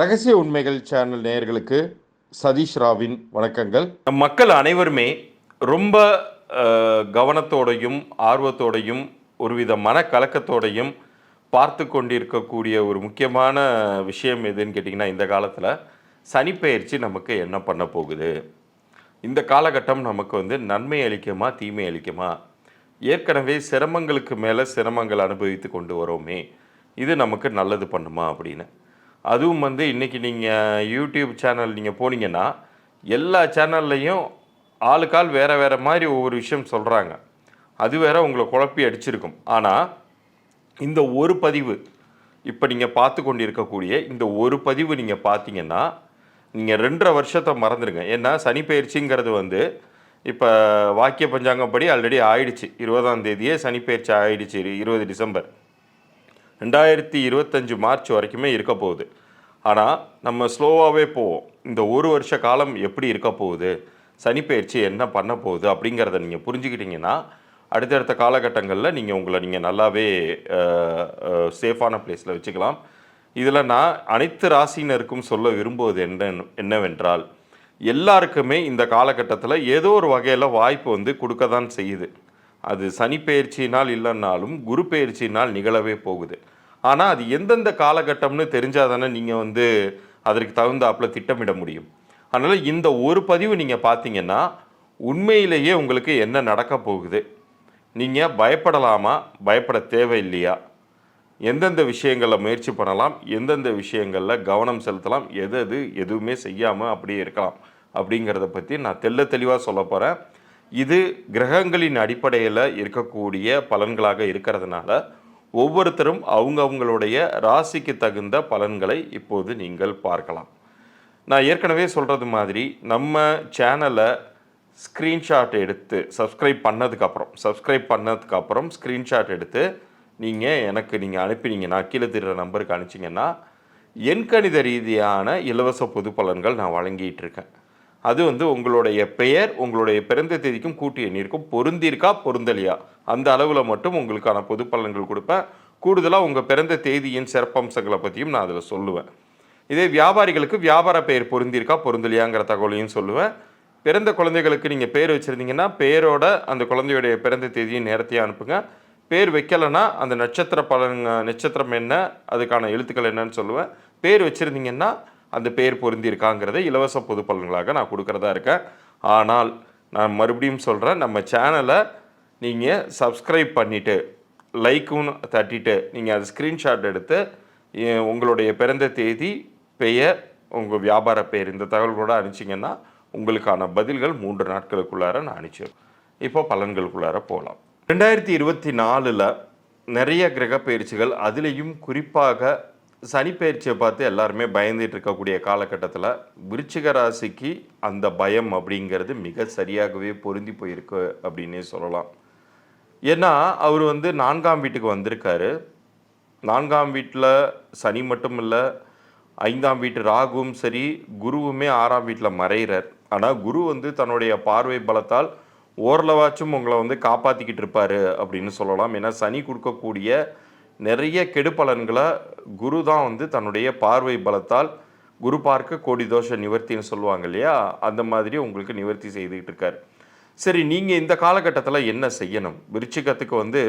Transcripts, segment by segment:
ரகசிய உண்மைகள் சேனல் நேயர்களுக்கு சதீஷ் ராவின் வணக்கங்கள். மக்கள் அனைவருமே ரொம்ப கவனத்தோடையும் ஆர்வத்தோடையும் ஒருவித மனக்கலக்கத்தோடையும் பார்த்து கொண்டிருக்கக்கூடிய ஒரு முக்கியமான விஷயம் எதுன்னு கேட்டிங்கன்னா, இந்த காலத்தில் சனிப்பெயர்ச்சி நமக்கு என்ன பண்ண போகுது, இந்த காலகட்டம் நமக்கு நன்மை அளிக்குமா தீமை அளிக்குமா, ஏற்கனவே சிரமங்களுக்கு மேலே சிரமங்கள் அனுபவித்து கொண்டு வரோமே, இது நமக்கு நல்லது பண்ணுமா அப்படின்னு. அதுவும் இன்றைக்கி நீங்கள் யூடியூப் சேனல் நீங்கள் போனீங்கன்னா எல்லா சேனல்லையும் ஆளுக்கால் வேறு வேறு மாதிரி ஒவ்வொரு விஷயம் சொல்கிறாங்க. அது வேற உங்களை குழப்பி அடிச்சிருக்கும். ஆனால் இந்த ஒரு பதிவு, இப்போ நீங்கள் பார்த்து கொண்டு இருக்கக்கூடிய இந்த ஒரு பதிவு நீங்கள் பார்த்தீங்கன்னா நீங்கள் 2.5 வருஷத்தை மறந்துடுங்க. ஏன்னா சனி பயிற்சிங்கிறது இப்போ வாக்கிய பஞ்சாங்கப்படி ஆல்ரெடி ஆயிடுச்சு. 20ஆம் தேதியே சனி பயிற்சி ஆயிடுச்சு. 20 டிசம்பர் 2025 மார்ச் வரைக்குமே இருக்க போகுது. ஆனால் நம்ம ஸ்லோவாகவே போவோம். இந்த ஒரு வருஷ காலம் எப்படி இருக்க போகுது, சனிப்பெயர்ச்சி என்ன பண்ண போகுது அப்படிங்கிறத நீங்கள் புரிஞ்சுக்கிட்டிங்கன்னா அடுத்தடுத்த காலகட்டங்களில் உங்களை நல்லாவே சேஃபான பிளேஸில் வச்சுக்கலாம். இதில் நான் அனைத்து ராசினருக்கும் சொல்ல விரும்புவது என்னவென்றால், எல்லாருக்குமே இந்த காலகட்டத்தில் ஏதோ ஒரு வகையில் வாய்ப்பு கொடுக்க தான் செய்யுது. அது சனி பெயர்ச்சினால் இல்லைன்னாலும் குரு பெயர்ச்சினால் நிகழவே போகுது. ஆனால் அது எந்தெந்த காலகட்டம்னு தெரிஞ்சால் தானே நீங்கள் அதற்கு தகுந்தாப்பில் திட்டமிட முடியும். அதனால் இந்த ஒரு பதிவு நீங்கள் பார்த்தீங்கன்னா உண்மையிலேயே உங்களுக்கு என்ன நடக்க போகுது, நீங்கள் பயப்படலாமா பயப்பட தேவையில்லையா, எந்தெந்த விஷயங்களில் முயற்சி பண்ணலாம், எந்தெந்த விஷயங்களில் கவனம் செலுத்தலாம், எதுவுமே செய்யாமல் அப்படியே இருக்கலாம் அப்படிங்கிறத பற்றி நான் தெளிவாக சொல்ல போகிறேன். இது கிரகங்களின் அடிப்படையில் இருக்கக்கூடிய பலன்களாக இருக்கிறதுனால ஒவ்வொருத்தரும் அவங்களுடைய ராசிக்கு தகுந்த பலன்களை இப்போது நீங்கள் பார்க்கலாம். நான் ஏற்கனவே சொல்கிறது மாதிரி நம்ம சேனலை ஸ்க்ரீன்ஷாட் எடுத்து சப்ஸ்கிரைப் பண்ணதுக்கப்புறம் ஸ்க்ரீன்ஷாட் எடுத்து நீங்கள் அனுப்பினீங்கன்னா, கீழே தெரிகிற நம்பருக்கு அனுப்பிச்சிங்கன்னா எண்கணித ரீதியான இலவச பொது பலன்கள் நான் வழங்கிட்டு இருக்கேன். அது உங்களுடைய பெயர், உங்களுடைய பிறந்த தேதிக்கும் கூட்டு எண்ணிற்கும் பொருந்திருக்கா பொருந்தலையா அந்த அளவில் மட்டும் உங்களுக்கான பொது பலன்கள் கொடுப்பேன். கூடுதலாக உங்கள் பிறந்த தேதியின் சிறப்பம்சங்களை பற்றியும் நான் அதில் சொல்லுவேன். இதே வியாபாரிகளுக்கு வியாபார பெயர் பொருந்திருக்கா பொருந்தலையாங்கிற தகவலையும் சொல்லுவேன். பிறந்த குழந்தைகளுக்கு நீங்கள் பேர் வச்சுருந்தீங்கன்னா பேரோட அந்த குழந்தையுடைய பிறந்த தேதியும் நேரத்தையும் அனுப்புங்க. பேர் வைக்கலைன்னா அந்த நட்சத்திரம் என்ன, அதுக்கான எழுத்துக்கள் என்னன்னு சொல்லுவேன். பேர் வச்சுருந்தீங்கன்னா அந்த பேர் பொருந்திருக்காங்கிறத இலவச பொது பலன்களாக நான் கொடுக்குறதா இருக்கேன். ஆனால் நான் மறுபடியும் சொல்கிறேன், நம்ம சேனலை நீங்கள் சப்ஸ்கிரைப் பண்ணிவிட்டு லைக்கும் தட்டிட்டு நீங்கள் அது ஸ்க்ரீன்ஷாட் எடுத்து உங்களுடைய பிறந்த தேதி, பெயர், உங்கள் வியாபார பெயர் இந்த தகவல்களோடு அனுப்பிச்சிங்கன்னா உங்களுக்கான பதில்கள் 3 நாட்களுக்குள்ளார நான் அனுப்பிச்சிடுவேன். இப்போ பலன்களுக்குள்ளார போகலாம். 2024 நிறைய கிரக பயிற்சிகள், அதுலேயும் குறிப்பாக சனிப்பெயர்ச்சியை பார்த்து எல்லாருமே பயந்துட்டு இருக்கக்கூடிய காலகட்டத்தில் விருச்சிக ராசிக்கு அந்த பயம் அப்படிங்கிறது மிக சரியாகவே பொருந்தி போயிருக்கு அப்படின்னே சொல்லலாம். ஏன்னா அவர் 4ஆம் வீட்டுக்கு வந்திருக்காரு. 4ஆம் வீட்டில் சனி மட்டும் இல்லை, 5ஆம் வீட்டு ராகுவும் சரி, குருவுமே 6ஆம் வீட்டில் மறைகிறார். ஆனால் குரு தன்னுடைய பார்வை பலத்தால் ஓரளவாச்சும் உங்களை காப்பாற்றிக்கிட்டு இருப்பார் அப்படின்னு சொல்லலாம். ஏன்னா சனி கொடுக்கக்கூடிய நிறைய கெடுபலன்களை குரு தான் தன்னுடைய பார்வை பலத்தால், குரு பார்க்க கோடி தோஷ நிவர்த்தின்னு சொல்லுவாங்க இல்லையா, அந்த மாதிரி உங்களுக்கு நிவர்த்தி செய்துக்கிட்டு இருக்கார். சரி, நீங்கள் இந்த காலகட்டத்தில் என்ன செய்யணும்? விருச்சிகத்துக்கு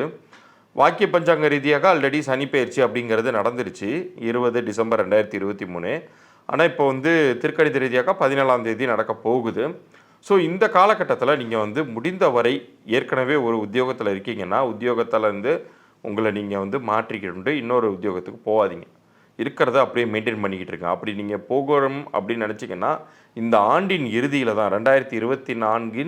வாக்கிய பஞ்சாங்க ரீதியாக ஆல்ரெடி சனி பயிற்சி அப்படிங்கிறது நடந்துருச்சு 20 டிசம்பர் 2023. ஆனால் இப்போ திருக்கணித ரீதியாக 17ஆம் தேதி நடக்க போகுது. ஸோ இந்த காலகட்டத்தில் நீங்கள் முடிந்தவரை ஏற்கனவே ஒரு உத்தியோகத்தில் இருக்கீங்கன்னா உத்தியோகத்தில் உங்களை நீங்கள் மாற்றிக்கிட்டு இன்னொரு உத்தியோகத்துக்கு போகாதீங்க. இருக்கிறத அப்படியே மெயின்டைன் பண்ணிக்கிட்டு இருக்கேன். அப்படி நீங்கள் போகணும் அப்படின்னு நினச்சிங்கன்னா இந்த ஆண்டின் இறுதியில் தான் 2024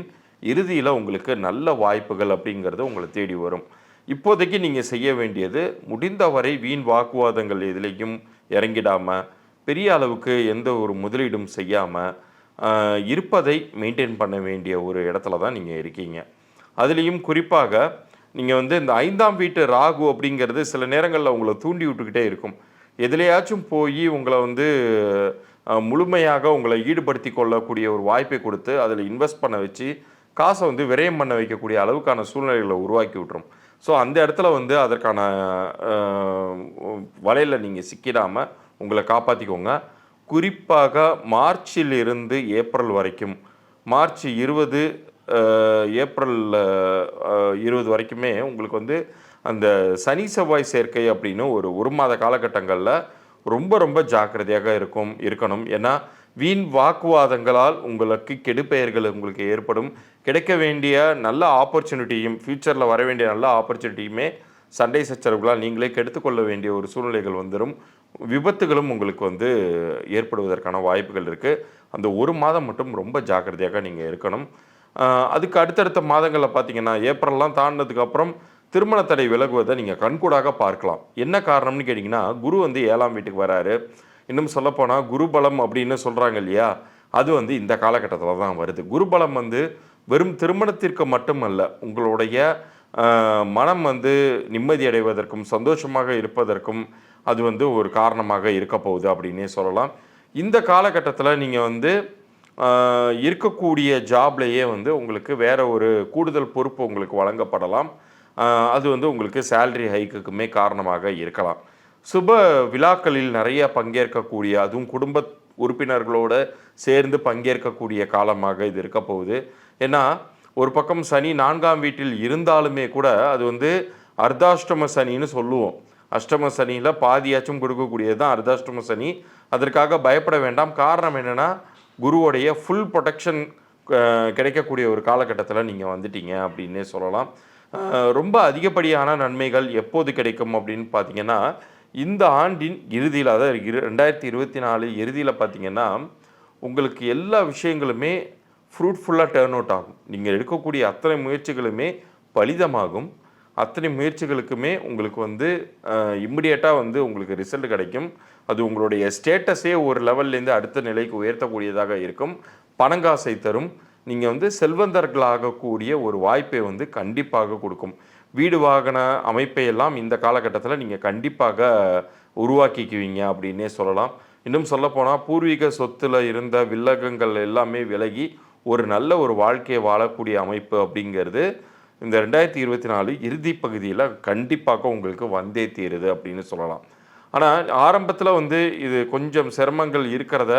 இறுதியில் உங்களுக்கு நல்ல வாய்ப்புகள் அப்படிங்கிறது உங்களை தேடி வரும். இப்போதைக்கு நீங்கள் செய்ய வேண்டியது முடிந்தவரை வீண் வாக்குவாதங்கள் எதுலேயும் இறங்கிடாமல், பெரிய அளவுக்கு எந்த ஒரு முதலீடும் செய்யாமல் இருப்பதை மெயின்டைன் பண்ண வேண்டிய ஒரு இடத்துல தான் நீங்கள் இருக்கீங்க. அதுலேயும் குறிப்பாக நீங்கள் இந்த 5ஆம் வீட்டு ராகு அப்படிங்கிறது சில நேரங்களில் உங்களை தூண்டி விட்டுக்கிட்டே இருக்கும். எதுலையாச்சும் போய் உங்களை முழுமையாக உங்களை ஈடுபடுத்தி கொள்ளக்கூடிய ஒரு வாய்ப்பை கொடுத்து அதில் இன்வெஸ்ட் பண்ண வச்சு காசை விரயம் பண்ண வைக்கக்கூடிய அளவுக்கான சூழ்நிலைகளை உருவாக்கி விட்டுரும். ஸோ அந்த இடத்துல அதற்கான வலையில் நீங்கள் சிக்கிடாமல் உங்களை காப்பாற்றிக்கோங்க. குறிப்பாக மார்ச்சிலிருந்து ஏப்ரல் வரைக்கும், மார்ச் 20 ஏப்ரல் 20 வரைக்குமே உங்களுக்கு வந்து அந்த சனி செவ்வாய் சேர்க்கை அப்படின்னு ஒரு மாத காலகட்டங்களில் ரொம்ப ரொம்ப ஜாக்கிரதையாக இருக்கணும். ஏன்னா வீண் வாக்குவாதங்களால் உங்களுக்கு கெடுபெயர்கள் உங்களுக்கு ஏற்படும். கிடைக்க வேண்டிய நல்ல ஆப்பர்ச்சுனிட்டியும், ஃப்யூச்சரில் வர வேண்டிய நல்ல ஆப்பர்ச்சுனிட்டியுமே சண்டை சச்சரவுகளால் நீங்களே கெடுத்துக்கொள்ள வேண்டிய ஒரு சூழ்நிலைகள் வந்துடும். விபத்துகளும் உங்களுக்கு வந்து ஏற்படுவதற்கான வாய்ப்புகள் இருக்குது. அந்த ஒரு மாதம் மட்டும் ரொம்ப ஜாக்கிரதையாக நீங்கள் இருக்கணும். அதுக்கு அடுத்தடுத்த மாதங்களில் பார்த்தீங்கன்னா, ஏப்ரல்லாம் தாண்டினதுக்கப்புறம் திருமண தடை விலகுவதை நீங்கள் கண்கூடாக பார்க்கலாம். என்ன காரணம்னு கேட்டிங்கன்னா, குரு வந்து 7ஆம் வீட்டுக்கு வராரு. இன்னும் சொல்லப்போனால் குருபலம் அப்படின்னு சொல்கிறாங்க இல்லையா, அது வந்து இந்த காலகட்டத்தில் தான் வருது. குருபலம் வந்து வெறும் திருமணத்திற்கு மட்டுமல்ல, உங்களுடைய மனம் வந்து நிம்மதி அடைவதற்கும் சந்தோஷமாக இருப்பதற்கும் அது வந்து ஒரு காரணமாக இருக்க போகுது அப்படின்னே சொல்லலாம். இந்த காலகட்டத்தில் நீங்கள் வந்து இருக்கக்கூடிய ஜாப்லேயே வந்து உங்களுக்கு வேற ஒரு கூடுதல் பொறுப்பு உங்களுக்கு வழங்கப்படலாம். அது வந்து உங்களுக்கு சேலரி ஹைக்குக்குமே காரணமாக இருக்கலாம். சுப விழாக்களில் நிறைய பங்கேற்கக்கூடிய, அதுவும் குடும்ப உறுப்பினர்களோடு சேர்ந்து பங்கேற்கக்கூடிய காலமாக இது இருக்க போகுது. ஏன்னா ஒரு பக்கம் சனி 4ஆம் வீட்டில் இருந்தாலுமே கூட அது வந்து அர்த்தாஷ்டம சனின்னு சொல்லுவோம். அஷ்டம சனியில் பாதியாச்சும் கொடுக்கக்கூடியது தான் அர்த்தாஷ்டம சனி. அதற்காக பயப்பட வேண்டாம். காரணம் என்னென்னா, குருவோடைய ஃபுல் ப்ரொடெக்ஷன் கிடைக்கக்கூடிய ஒரு காலகட்டத்தில் நீங்கள் வந்துட்டீங்க அப்படின்னே சொல்லலாம். ரொம்ப அதிகப்படியான நன்மைகள் எப்போது கிடைக்கும் அப்படின்னு பார்த்தீங்கன்னா, இந்த ஆண்டின் இறுதியில், அதாவது 2024 இறுதியில் பார்த்தீங்கன்னா, உங்களுக்கு எல்லா விஷயங்களுமே ஃப்ரூட்ஃபுல்லாக டேர்ன் அவுட் ஆகும். நீங்கள் எடுக்கக்கூடிய அத்தனை முயற்சிகளுமே பலிதமாகும். அத்தனை முயற்சிகளுக்குமே உங்களுக்கு வந்து இம்மிடியேட்டாக வந்து உங்களுக்கு ரிசல்ட் கிடைக்கும். அது உங்களுடைய ஸ்டேட்டஸே ஒரு லெவல்லேருந்து அடுத்த நிலைக்கு உயர்த்தக்கூடியதாக இருக்கும். பணங்காசை தரும். நீங்கள் வந்து செல்வந்தர்களாகக்கூடிய ஒரு வாய்ப்பை வந்து கண்டிப்பாக கொடுக்கும். வீடு வாகன அமைப்பையெல்லாம் இந்த காலகட்டத்தில் நீங்கள் கண்டிப்பாக உருவாக்கிக்குவீங்க அப்படின்னே சொல்லலாம். இன்னும் சொல்லப்போனால் பூர்வீக சொத்தில் இருந்த வில்லகங்கள் எல்லாமே விலகி ஒரு நல்ல ஒரு வாழ்க்கையை வாழக்கூடிய அமைப்பு அப்படிங்கிறது இந்த 2024 இறுதி பகுதியில் கண்டிப்பாக உங்களுக்கு வந்தே தீருது அப்படின்னு சொல்லலாம். ஆனால் ஆரம்பத்தில் வந்து இது கொஞ்சம் சிரமங்கள் இருக்கிறத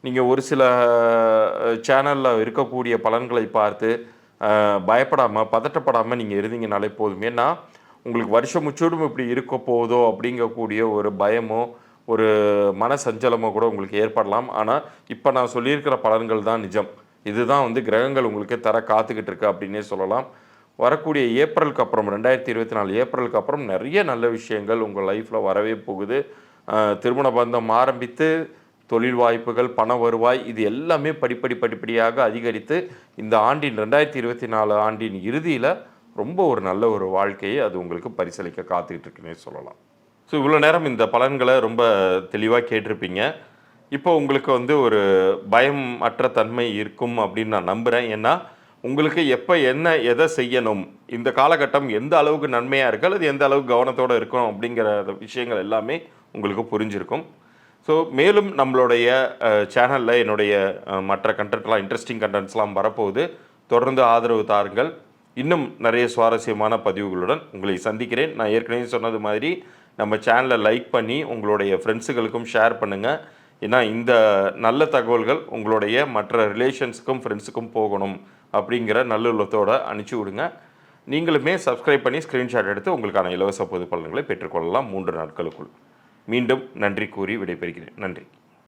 நீங்கள் ஒரு சில சேனலில் இருக்கக்கூடிய பலன்களை பார்த்து பயப்படாமல் பதட்டப்படாமல் நீங்கள் இருந்தீங்கனாலே போதும். ஏன்னா உங்களுக்கு வருஷம் முச்சூடும் இப்படி இருக்க போதோ அப்படிங்கக்கூடிய ஒரு பயமோ ஒரு மன சஞ்சலமோ கூட உங்களுக்கு ஏற்படலாம். ஆனால் இப்போ நான் சொல்லியிருக்கிற பலன்கள் தான் நிஜம். இதுதான் வந்து கிரகங்கள் உங்களுக்கு தர காத்துக்கிட்டு இருக்கு அப்படின்னே சொல்லலாம். வரக்கூடிய ஏப்ரலுக்கு அப்புறம் 2024 ஏப்ரலுக்கு அப்புறம் நிறைய நல்ல விஷயங்கள் உங்கள் லைஃப்பில் வரவே போகுது. திருமண பந்தம் ஆரம்பித்து தொழில் வாய்ப்புகள், பண வருவாய், இது எல்லாமே படிப்படியாக அதிகரித்து இந்த ஆண்டின் 2024 ஆண்டின் இறுதியில் ரொம்ப ஒரு நல்ல ஒரு வாழ்க்கையை அது உங்களுக்கு பரிசளிக்க காத்துக்கிட்டு இருக்குன்னே சொல்லலாம். ஸோ இவ்வளோ நேரம் இந்த பலன்களை ரொம்ப தெளிவாக கேட்டிருப்பீங்க. இப்போ உங்களுக்கு வந்து ஒரு பயம் அற்ற தன்மை இருக்கும் அப்படின்னு நான் நம்புகிறேன். ஏன்னா உங்களுக்கு எப்போ எதை செய்யணும், இந்த காலகட்டம் எந்த அளவுக்கு நன்மையாக இருக்குது அல்லது எந்த அளவுக்கு கவனத்தோடு இருக்கணும் அப்படிங்கிற விஷயங்கள் எல்லாமே உங்களுக்கு புரிஞ்சிருக்கும். ஸோ மேலும் நம்மளுடைய சேனலில் என்னுடைய மற்ற கண்டென்ட்லாம், இன்ட்ரெஸ்டிங் கண்டென்ட்ஸ்லாம் வரப்போகுது. தொடர்ந்து ஆதரவு தாருங்கள். இன்னும் நிறைய சுவாரஸ்யமான பதிவுகளுடன் உங்களை சந்திக்கிறேன். நான் ஏற்கனவே சொன்னது மாதிரி நம்ம சேனலை லைக் பண்ணி உங்களுடைய ஃப்ரெண்ட்ஸுகளுக்கும் ஷேர் பண்ணுங்கள். ஏன்னா இந்த நல்ல தகவல்கள் உங்களுடைய மற்ற ரிலேஷன்ஸுக்கும் ஃப்ரெண்ட்ஸுக்கும் போகணும் அப்படிங்கிற நல்லுள்ளத்தோடு அனுப்பிச்சி விடுங்க. நீங்களுமே சப்ஸ்கிரைப் பண்ணி ஸ்க்ரீன்ஷாட் எடுத்து உங்களுக்கான இலவச பொது பலன்களை பெற்றுக்கொள்ளலாம் 3 நாட்களுக்குள். மீண்டும் நன்றி கூறி விடைபெறுகிறேன். நன்றி.